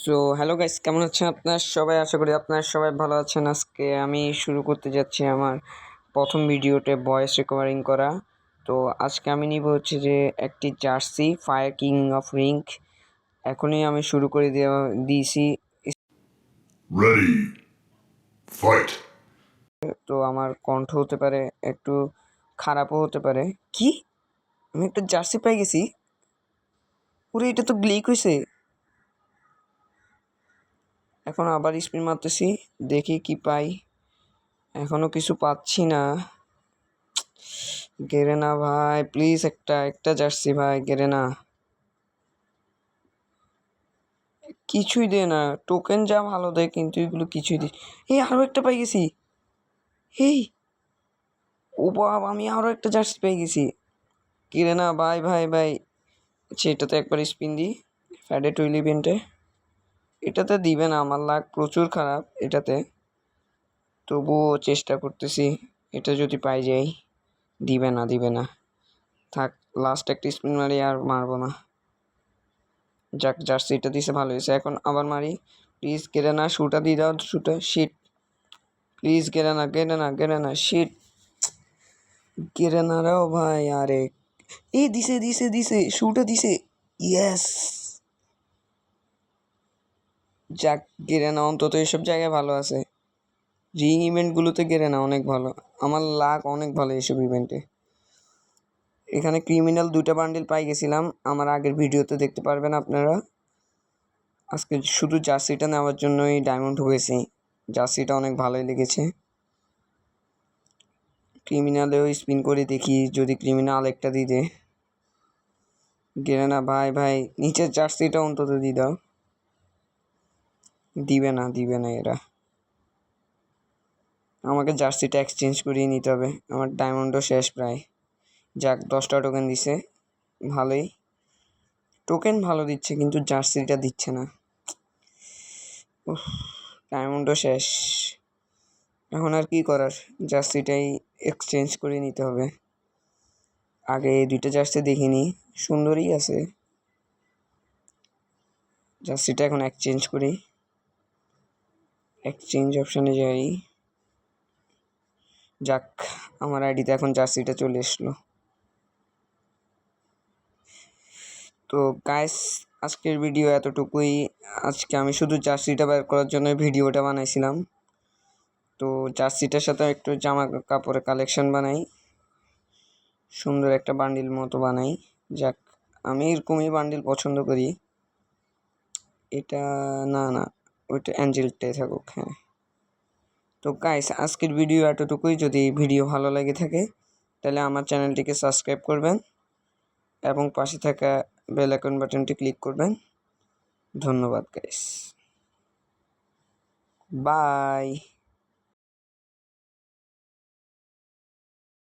So hello guys, কেমন আছেন আপনার সবাই? আশা করি আপনার সবাই ভালো আছেন। আজকে আমি শুরু করতে যাচ্ছি আমার প্রথম ভিডিওতে ভয়েস রেকভারিং করা। তো আজকে আমি নিব হচ্ছে যে একটি jersey fire king of ring. এখনই আমি শুরু করে দিয়েছি। Ready. Fight. তো আমার কণ্ঠ হতে পারে একটু খারাপও হতে পারে। কি, আমি একটা জার্সি পেয়ে গেছি? পুরো এটা তো গ্লিক হয়েছে। এখন আবার স্পিন মারতেছি, দেখি কি পাই। এখনো কিছু পাচ্ছি না। গেরে না ভাই, প্লিজ একটা জার্সি ভাই, গেরে না। কিছুই দেয় না, টোকেন যা ভালো দেয় কিন্তু এগুলো কিছুই দিই। এই আরো একটা পেয়ে গেছি। এই ও বাবা, আমি আরো একটা জার্সি পেয়ে গেছি। গেরে না ভাই ভাই ভাই। আচ্ছা, এটাতে একবার স্পিন দিই, ফ্যাডে টু ইলেভেনটে। এটাতে দিবে না, আমার লাক প্রচুর খারাপ এটাতে। তবুও চেষ্টা করতেছি, এটা যদি পাই যাই। দিবে না দিবে না, থাক, লাস্ট একটা স্পিন মারি, আর মারবো না। যাক, জার্সিটা দিছে, ভালো হয়েছে। এখন আবার মারি, প্লিজ গেলে না, শুটা দিয়ে দাও, শুটা, শিট, প্লিজ গেলে না গেলে না গেলে না, শিট, গেলে না রাও ভাই। আরে এই দিছে দিছে দিছে, শুটা দিছে, ইয়েস। যাক, গেলে না অন্তত এসব জায়গায় ভালো আছে। রিং ইভেন্টগুলোতে গেলে না অনেক ভালো, আমার লাক অনেক ভালো এসব ইভেন্টে। এখানে ক্রিমিনাল 2টা বান্ডিল পাই গেছিলাম, আমার আগের ভিডিওতে দেখতে পারবেন আপনারা। আজকে শুধু জার্সিটা নেওয়ার জন্যই ডায়মন্ড হয়েছি। জার্সিটা অনেক ভালোই লেগেছে। ক্রিমিনালেও স্পিন করে দেখি যদি ক্রিমিনাল একটা দিয়ে দেয়। গেলে না ভাই ভাই, নিচের জার্সিটা অন্তত দিয়ে দাও। দিবে না দিবে না এরা। আমাকে জার্সিটা এক্সচেঞ্জ করিয়ে নিতে হবে, আমার ডায়মন্ডও শেষ প্রায়। যাক, 10টা টোকেন দিছে, ভালোই। টোকেন ভালো দিচ্ছে কিন্তু জার্সিটা দিচ্ছে না। ডায়মন্ডও শেষ, এখন আর কি করার, জার্সিটাই এক্সচেঞ্জ করে নিতে হবে। আগে 2টা জার্সি দেখিনি, সুন্দরই আছে। জার্সিটা এখন এক্সচেঞ্জ করি, এক্সচেঞ্জ অপশানে যাই। যাক, আমার আইডিতে এখন জার্সিটা চলে আসলো। তো গাইস, আজকের ভিডিও এতটুকুই। আজকে আমি শুধু জার্সিটা বের করার জন্য ভিডিওটা বানাইছিলাম। তো জার্সিটার সাথে একটু জামা কাপড়ের কালেকশন বানাই, সুন্দর একটা বান্ডিল মতো বানাই। যাক, আমি এরকমই বান্ডিল পছন্দ করি। এটা না না, ওইটা অ্যাঞ্জেলটাই থাকুক, হ্যাঁ। তো গাইস, আজকের ভিডিও এতটুকুই। যদি ভিডিও ভালো লেগে থাকে তাহলে আমার চ্যানেলটিকে সাবস্ক্রাইব করবেন এবং পাশে থাকা বেল আইকন বাটনটি ক্লিক করবেন। ধন্যবাদ গাইস, বাই।